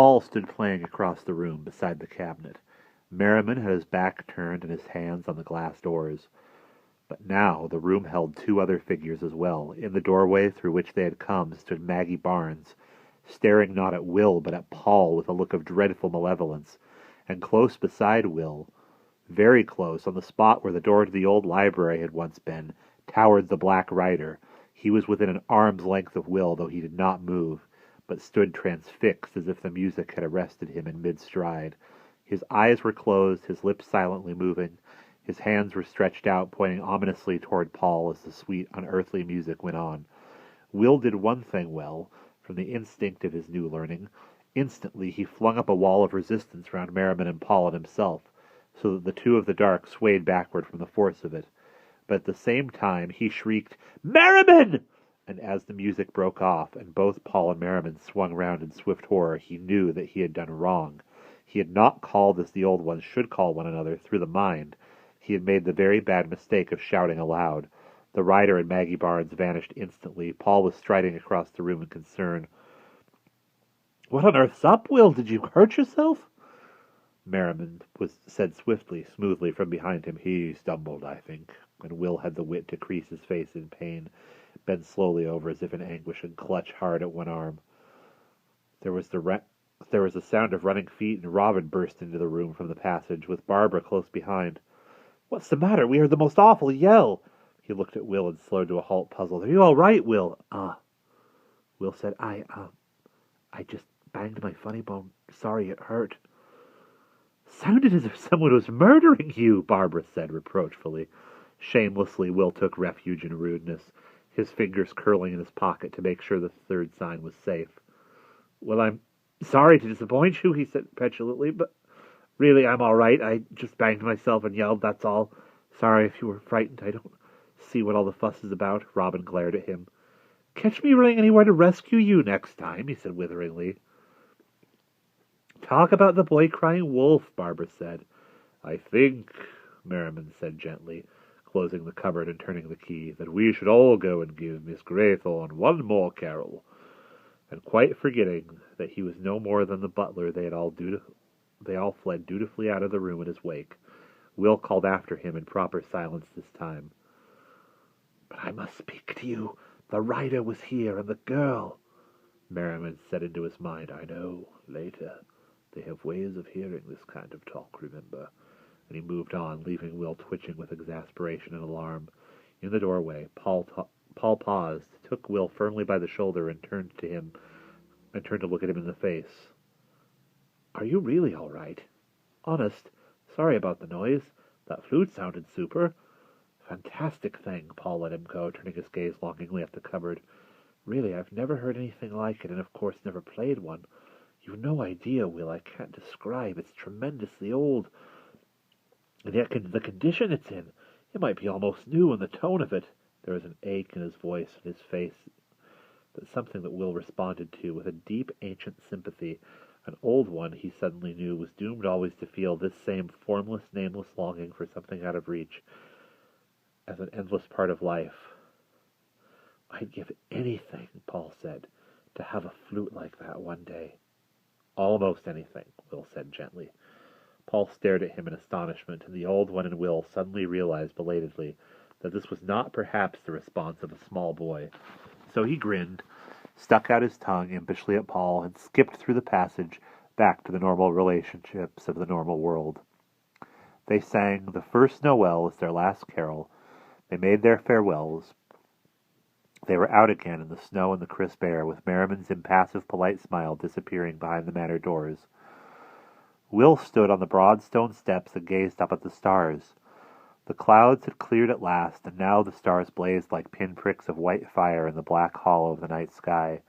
Paul stood playing across the room beside the cabinet. Merriman had his back turned and his hands on the glass doors. But now the room held two other figures as well. In the doorway through which they had come stood Maggie Barnes, staring not at Will but at Paul with a look of dreadful malevolence. And close beside Will, very close, on the spot where the door to the old library had once been, towered the Black Rider. He was within an arm's length of Will, though he did not move, but stood transfixed as if the music had arrested him in mid-stride. His eyes were closed, his lips silently moving. His hands were stretched out, pointing ominously toward Paul as the sweet, unearthly music went on. Will did one thing well, from the instinct of his new learning. Instantly he flung up a wall of resistance round Merriman and Paul and himself, so that the two of the dark swayed backward from the force of it. But at the same time he shrieked, "Merriman!" And as the music broke off, and both Paul and Merriman swung round in swift horror, he knew that he had done wrong. He had not called as the old ones should call one another, through the mind. He had made the very bad mistake of shouting aloud. The rider and Maggie Barnes vanished instantly. Paul was striding across the room in concern. "What on earth's up, Will? Did you hurt yourself?" Merriman said swiftly, smoothly from behind him. "He stumbled, I think." And Will had the wit to crease his face in pain, bend slowly over as if in anguish, and clutch hard at one arm. There was a sound of running feet, and Robin burst into the room from the passage, with Barbara close behind. "What's the matter? We heard the most awful yell." He looked at Will and slowed to a halt, puzzled. "Are you all right, Will?" Will said, I just banged my funny bone. Sorry it hurt." "Sounded as if someone was murdering you," Barbara said reproachfully. Shamelessly, Will took refuge in rudeness, his fingers curling in his pocket to make sure the third sign was safe. "Well, I'm sorry to disappoint you," he said petulantly, "but really I'm all right. I just banged myself and yelled, that's all. Sorry if you were frightened. I don't see what all the fuss is about." Robin glared at him. "Catch me running anywhere to rescue you next time," he said witheringly. "Talk about the boy crying wolf," Barbara said. "I think," Merriman said gently, closing the cupboard and turning the key, "that we should all go and give Miss Graythorne one more carol." And quite forgetting that he was no more than the butler, they all fled dutifully out of the room in his wake. Will called after him in proper silence this time. "But I must speak to you. The rider was here, and the girl." Merriman said into his mind, "I know. Later. They have ways of hearing this kind of talk, remember." And he moved on, leaving Will twitching with exasperation and alarm. In the doorway, Paul paused, took Will firmly by the shoulder, and turned to look at him in the face. "Are you really all right? Honest? Sorry about the noise. That flute sounded super." "Fantastic thing." Paul let him go, turning his gaze longingly at the cupboard. "Really, I've never heard anything like it, and of course never played one. You've no idea, Will. I can't describe. It's tremendously old. And yet the condition it's in, it might be almost new, and the tone of it." There was an ache in his voice and his face, but something that Will responded to with a deep, ancient sympathy. An old one, he suddenly knew, was doomed always to feel this same formless, nameless longing for something out of reach, as an endless part of life. "I'd give anything," Paul said, "to have a flute like that one day." "Almost anything," Will said gently. Paul stared at him in astonishment, and the old one and Will suddenly realized belatedly that this was not perhaps the response of a small boy. So he grinned, stuck out his tongue impishly at Paul, and skipped through the passage back to the normal relationships of the normal world. They sang "The First Noel" as their last carol. They made their farewells. They were out again in the snow and the crisp air, with Merriman's impassive, polite smile disappearing behind the manor doors. Will stood on the broad stone steps and gazed up at the stars. The clouds had cleared at last, and now the stars blazed like pinpricks of white fire in the black hollow of the night sky,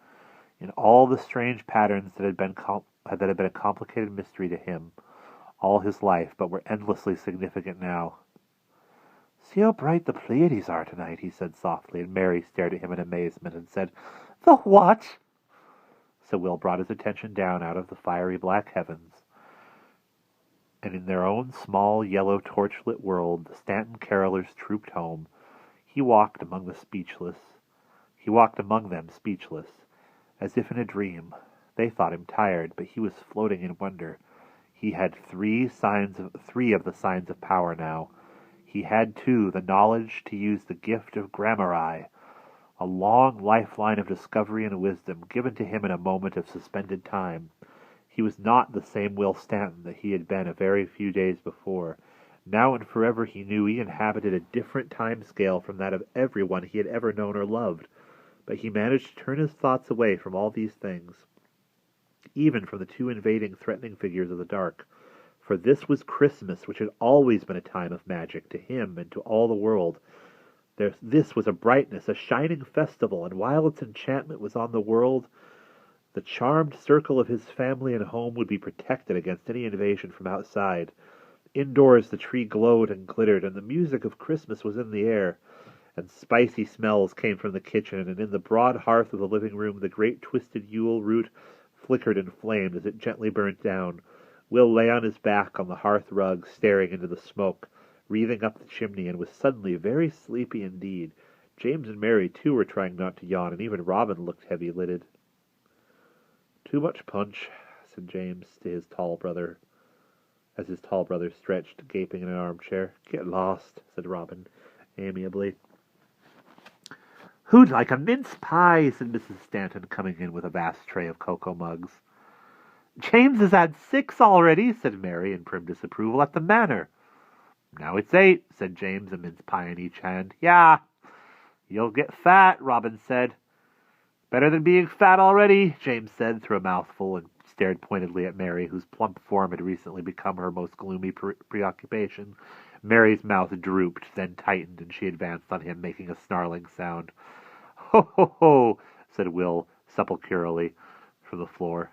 in all the strange patterns that had been a complicated mystery to him all his life, but were endlessly significant now. "See how bright the Pleiades are tonight," he said softly, and Mary stared at him in amazement and said, "The what?" So Will brought his attention down out of the fiery black heavens, and in their own small, yellow, torch-lit world, the Stanton carolers trooped home. He walked among them speechless, as if in a dream. They thought him tired, but he was floating in wonder. He had three of the signs of power now. He had, too, the knowledge to use the gift of gramarye, a long lifeline of discovery and wisdom given to him in a moment of suspended time. He was not the same Will Stanton that he had been a very few days before. Now and forever he knew he inhabited a different time scale from that of everyone he had ever known or loved. But he managed to turn his thoughts away from all these things, even from the two invading, threatening figures of the dark. For this was Christmas, which had always been a time of magic to him and to all the world. This was a brightness, a shining festival, and while its enchantment was on the world, the charmed circle of his family and home would be protected against any invasion from outside. Indoors the tree glowed and glittered, and the music of Christmas was in the air, and spicy smells came from the kitchen, and in the broad hearth of the living room the great twisted Yule root flickered and flamed as it gently burnt down. Will lay on his back on the hearth rug, staring into the smoke, wreathing up the chimney, and was suddenly very sleepy indeed. James and Mary, too, were trying not to yawn, and even Robin looked heavy-lidded. "Too much punch," said James to his tall brother, as his tall brother stretched, gaping in an armchair. "Get lost," said Robin, amiably. "Who'd like a mince pie?" said Mrs. Stanton, coming in with a vast tray of cocoa mugs. "James has had 6 already," said Mary, in prim disapproval, "at the Manor." "Now it's 8, said James, a mince pie in each hand. "Yah! You'll get fat," Robin said. "Better than being fat already," James said through a mouthful, and stared pointedly at Mary, whose plump form had recently become her most gloomy preoccupation. Mary's mouth drooped, then tightened, and she advanced on him, making a snarling sound. "Ho, ho, ho," said Will, sepulchrally, from the floor.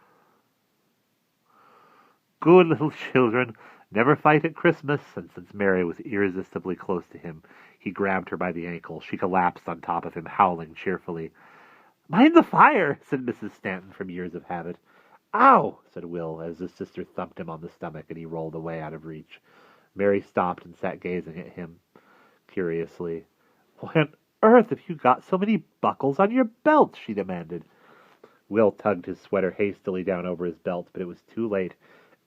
"Good little children. Never fight at Christmas." And since Mary was irresistibly close to him, he grabbed her by the ankle. She collapsed on top of him, howling cheerfully. "Mind the fire," said Mrs. Stanton from years of habit. "Ow," said Will, as his sister thumped him on the stomach and he rolled away out of reach. Mary stopped and sat gazing at him curiously. "Why on earth have you got so many buckles on your belt?" she demanded. Will tugged his sweater hastily down over his belt, but it was too late.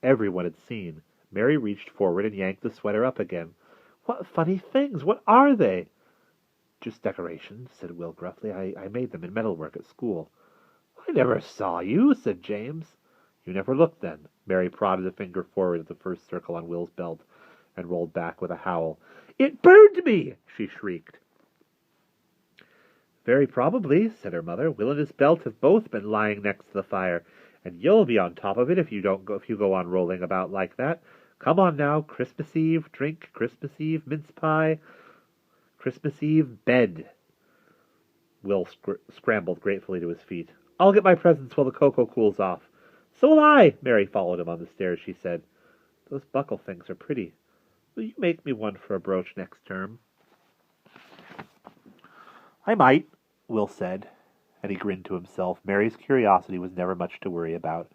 Everyone had seen. Mary reached forward and yanked the sweater up again. "What funny things! What are they?" "Just decorations," said Will gruffly. I made them in metalwork at school." "I never saw you," said James. "You never looked then." Mary prodded a finger forward at the first circle on Will's belt and rolled back with a howl. "It burned me!" she shrieked. "Very probably," said her mother. "Will and his belt have both been lying next to the fire, and you'll be on top of it if you go on rolling about like that. Come on now, Christmas Eve, drink, Christmas Eve, mince pie, Christmas Eve, bed." Will scrambled gratefully to his feet. "I'll get my presents while the cocoa cools off." "So will I." Mary followed him on the stairs. She said, "Those buckle things are pretty. Will you make me one for a brooch next term?" "I might," Will said, and he grinned to himself. Mary's curiosity was never much to worry about.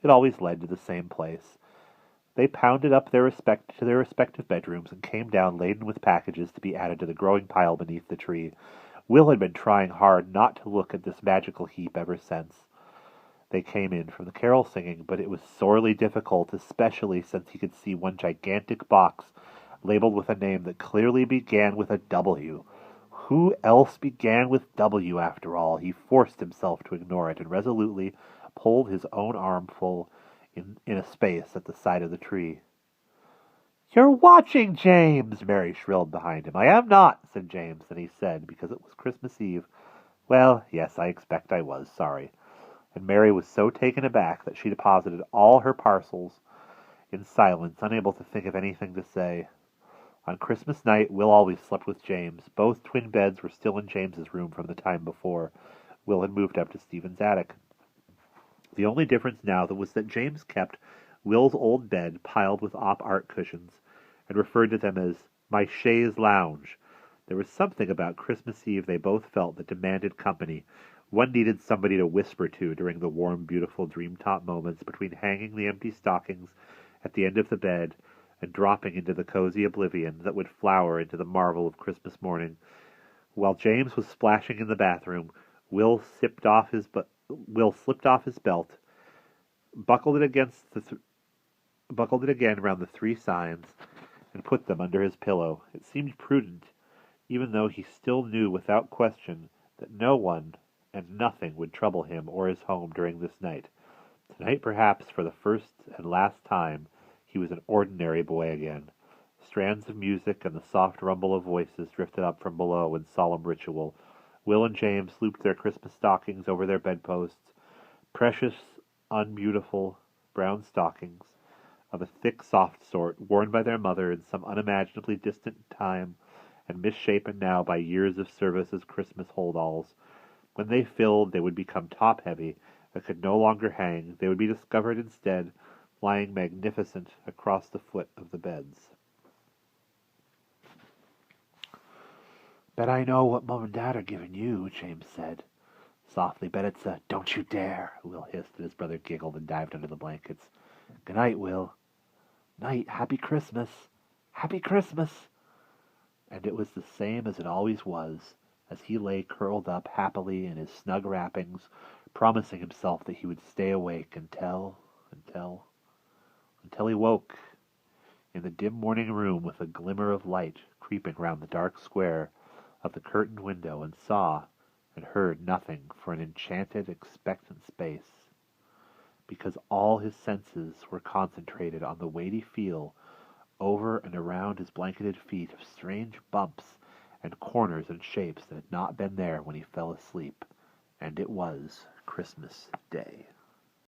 It always led to the same place. They pounded up to their respective bedrooms and came down laden with packages to be added to the growing pile beneath the tree. Will had been trying hard not to look at this magical heap ever since they came in from the carol singing, but it was sorely difficult, especially since he could see one gigantic box labeled with a name that clearly began with a W. Who else began with W, after all? He forced himself to ignore it and resolutely pulled his own armful in a space at the side of the tree. "You're watching, James!" Mary shrilled behind him. "I am not," said James. Then he said, because it was Christmas Eve, "Well, yes, I expect I was. Sorry." And Mary was so taken aback that she deposited all her parcels in silence, unable to think of anything to say. On Christmas night, Will always slept with James. Both twin beds were still in James's room from the time before. Will had moved up to Stephen's attic. The only difference now was that James kept Will's old bed piled with op art cushions, and referred to them as my chaise lounge. There was something about Christmas Eve they both felt that demanded company. One needed somebody to whisper to during the warm, beautiful dream-top moments between hanging the empty stockings at the end of the bed and dropping into the cozy oblivion that would flower into the marvel of Christmas morning. While James was splashing in the bathroom, Will slipped off his belt buckled it buckled it again round the three signs, and put them under his pillow. It seemed prudent, even though he still knew without question that no one and nothing would trouble him or his home during this night. Tonight, perhaps for the first and last time, he was an ordinary boy again. Strands of music and the soft rumble of voices drifted up from below in solemn ritual. Will and James looped their Christmas stockings over their bedposts, precious, unbeautiful brown stockings, of a thick, soft sort, worn by their mother in some unimaginably distant time, and misshapen now by years of service as Christmas holdalls. When they filled, they would become top-heavy, and could no longer hang. They would be discovered instead, lying magnificent across the foot of the beds. "Bet I know what Mom and Dad are giving you," James said softly. "Bet it's a 'don't you dare,'" Will hissed, and his brother giggled and dived under the blankets. "Good night, Will." "Night. Happy Christmas. Happy Christmas." And it was the same as it always was, as he lay curled up happily in his snug wrappings, promising himself that he would stay awake until he woke in the dim morning room with a glimmer of light creeping round the dark square of the curtained window, and saw and heard nothing for an enchanted, expectant space, because all his senses were concentrated on the weighty feel over and around his blanketed feet of strange bumps and corners and shapes that had not been there when he fell asleep. And it was Christmas Day.